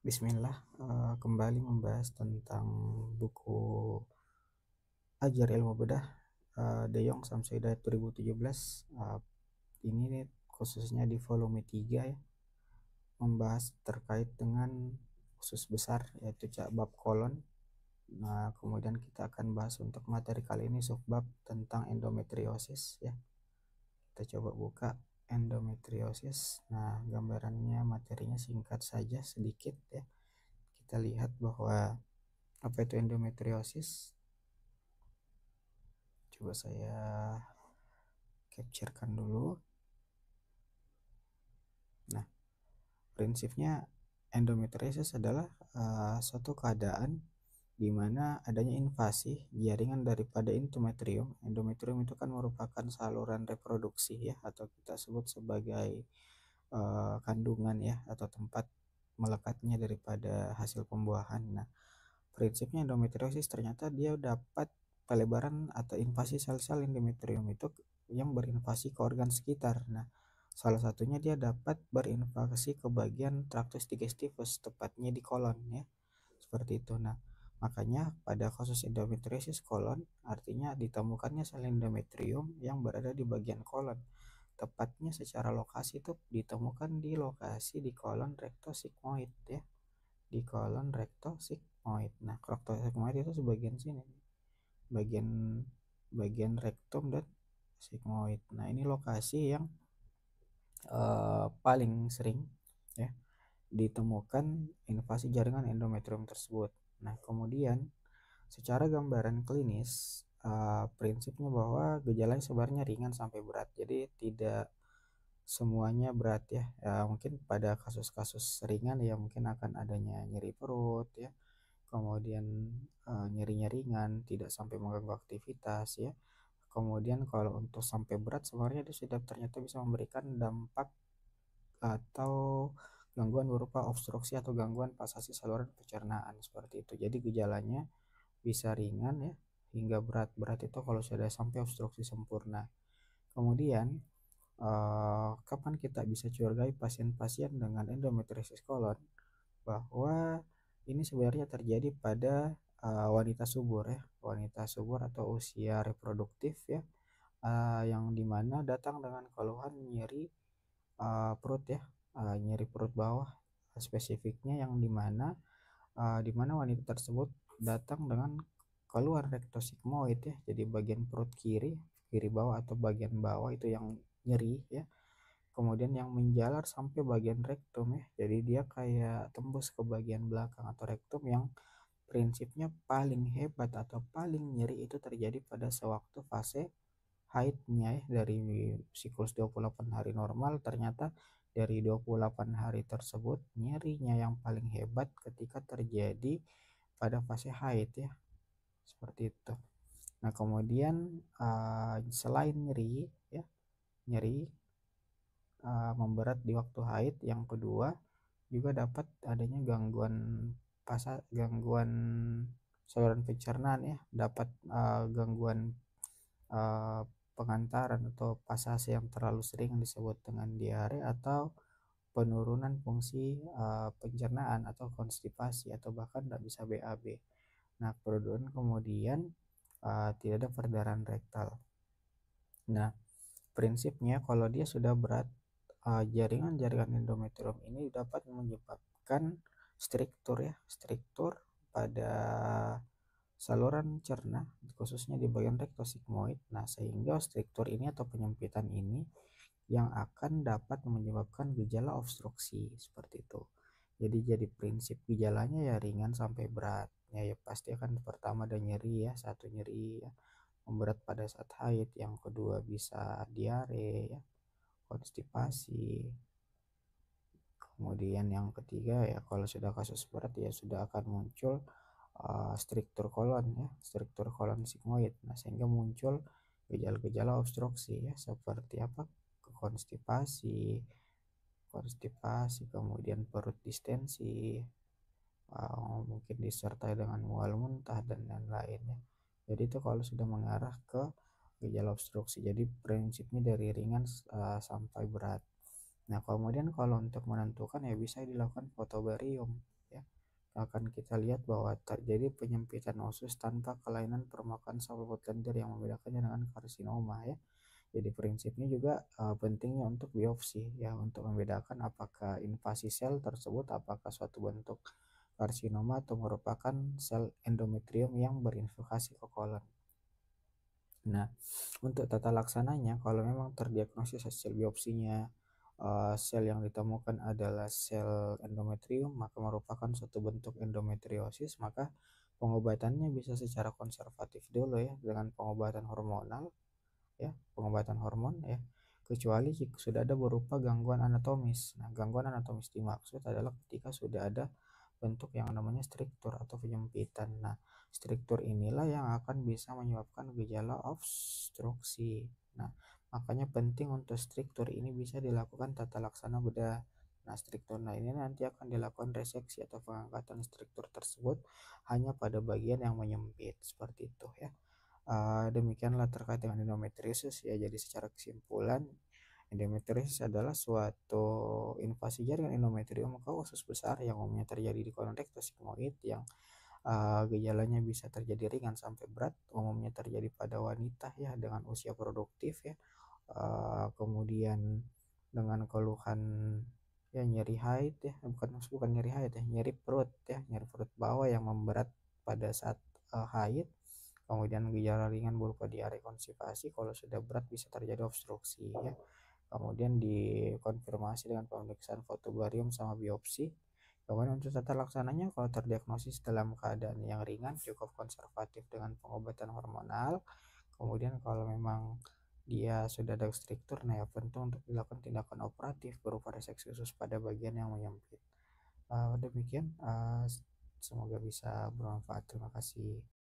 Bismillah, kembali membahas tentang buku Ajar Ilmu Bedah, De Jong Samsu Hidayat 2017. Ini nih khususnya di volume 3 ya, membahas terkait dengan khusus besar yaitu bab kolon. Nah, kemudian kita akan bahas untuk materi kali ini subbab tentang endometriosis ya. Kita coba buka endometriosis. Nah, gambarannya materinya singkat saja sedikit ya. Kita lihat bahwa apa itu endometriosis. Coba saya capturekan dulu. Nah, prinsipnya endometriosis adalah suatu keadaan di mana adanya invasi jaringan daripada endometrium. Endometrium itu kan merupakan saluran reproduksi ya, atau kita sebut sebagai kandungan ya, atau tempat melekatnya daripada hasil pembuahan. Nah, prinsipnya endometriosis ternyata dia dapat pelebaran atau invasi sel-sel endometrium itu yang berinvasi ke organ sekitar. Nah, salah satunya dia dapat berinvasi ke bagian traktus digestivus, tepatnya di kolon ya. Seperti itu. Nah, makanya pada kasus endometriosis kolon artinya ditemukannya sel endometrium yang berada di bagian kolon. Tepatnya secara lokasi itu ditemukan di lokasi di kolon rektosigmoid ya. Di kolon rektosigmoid. Nah, rektosigmoid itu sebagian sini. Bagian rektum dan sigmoid. Nah, ini lokasi yang paling sering ya ditemukan invasi jaringan endometrium tersebut. Nah, kemudian secara gambaran klinis prinsipnya bahwa gejalanya sebenarnya ringan sampai berat. Jadi tidak semuanya berat ya. Mungkin pada kasus-kasus ringan ya mungkin akan adanya nyeri perut ya. Kemudian nyerinya ringan, tidak sampai mengganggu aktivitas ya. Kemudian kalau untuk sampai berat sebenarnya itu sudah ternyata bisa memberikan dampak atau gangguan berupa obstruksi atau gangguan pasasi saluran pencernaan seperti itu. Jadi gejalanya bisa ringan ya hingga berat. Berat itu kalau sudah sampai obstruksi sempurna. Kemudian kapan kita bisa curigai pasien-pasien dengan endometriosis kolon? Bahwa ini sebenarnya terjadi pada wanita subur ya, wanita subur atau usia reproduktif ya, yang dimana datang dengan keluhan nyeri perut ya, nyeri perut bawah spesifiknya, yang dimana wanita tersebut datang dengan keluar rektosigmoid ya, jadi bagian perut kiri bawah atau bagian bawah itu yang nyeri ya, kemudian yang menjalar sampai bagian rektum ya, jadi dia kayak tembus ke bagian belakang atau rektum, yang prinsipnya paling hebat atau paling nyeri itu terjadi pada sewaktu fase haidnya ya. Dari siklus 28 hari normal, ternyata dari 28 hari tersebut nyerinya yang paling hebat ketika terjadi pada fase haid ya, seperti itu. Nah, kemudian selain nyeri ya, nyeri memberat di waktu haid, yang kedua juga dapat adanya gangguan saluran pencernaan ya, dapat gangguan uh, pengantaran atau pasase yang terlalu sering disebut dengan diare, atau penurunan fungsi pencernaan atau konstipasi, atau bahkan tidak bisa BAB. Nah, kemudian tidak ada perdarahan rektal. Nah, prinsipnya kalau dia sudah berat, jaringan-jaringan endometrium ini dapat menyebabkan struktur pada saluran cerna khususnya di bagian rektosigmoid. Nah, sehingga struktur ini atau penyempitan ini yang akan dapat menyebabkan gejala obstruksi seperti itu. Jadi prinsip gejalanya ya ringan sampai berat. Ya pasti akan pertama ada nyeri ya, satu nyeri ya, memberat pada saat haid, yang kedua bisa diare ya, konstipasi. Kemudian yang ketiga ya kalau sudah kasus berat ya sudah akan muncul struktur kolon ya, struktur kolon sigmoid. Nah, sehingga muncul gejala-gejala obstruksi ya, seperti apa, konstipasi, kemudian perut distensi, mungkin disertai dengan mual muntah dan lain-lain ya. Jadi itu kalau sudah mengarah ke gejala obstruksi. Jadi prinsipnya dari ringan sampai berat. Nah, kemudian kalau untuk menentukan ya bisa dilakukan fotobarium ya. akan kita lihat bahwa terjadi penyempitan usus tanpa kelainan permukaan salivary lendir yang membedakannya dengan karsinoma ya. Jadi prinsipnya juga pentingnya untuk biopsi ya, untuk membedakan apakah invasi sel tersebut apakah suatu bentuk karsinoma atau merupakan sel endometrium yang berinfiltrasi ke kolon. Nah, untuk tata laksananya kalau memang terdiagnosis hasil biopsinya sel yang ditemukan adalah sel endometrium maka merupakan suatu bentuk endometriosis, maka pengobatannya bisa secara konservatif dulu ya dengan pengobatan hormonal ya, pengobatan hormon ya, kecuali jika sudah ada berupa gangguan anatomis. Nah, gangguan anatomis dimaksud adalah ketika sudah ada bentuk yang namanya struktur atau penyempitan. Nah, struktur inilah yang akan bisa menyebabkan gejala obstruksi. Nah, makanya penting untuk struktur ini bisa dilakukan tata laksana bedah. Nah, struktur ini nanti akan dilakukan reseksi atau pengangkatan struktur tersebut hanya pada bagian yang menyempit seperti itu ya. Demikianlah terkait dengan endometriosis ya. Jadi secara kesimpulan, endometriosis adalah suatu invasi jaringan endometrium ke usus besar yang umumnya terjadi di kolon rektum sigmoid yang gejalanya bisa terjadi ringan sampai berat, umumnya terjadi pada wanita ya dengan usia produktif ya. Kemudian dengan keluhan ya nyeri haid ya, bukan nyeri haid ya, nyeri perut ya, nyeri perut bawah yang memberat pada saat haid. Kemudian gejala ringan berupa diare konstipasi, kalau sudah berat bisa terjadi obstruksi ya. Kemudian dikonfirmasi dengan pemeriksaan fotobarium sama biopsi. Kemudian untuk tata laksananya kalau terdiagnosis dalam keadaan yang ringan cukup konservatif dengan pengobatan hormonal. Kemudian kalau memang dia sudah ada struktur, nah ya penting untuk dilakukan tindakan operatif berupa reseksi usus pada bagian yang menyempit. Demikian, semoga bisa bermanfaat. Terima kasih.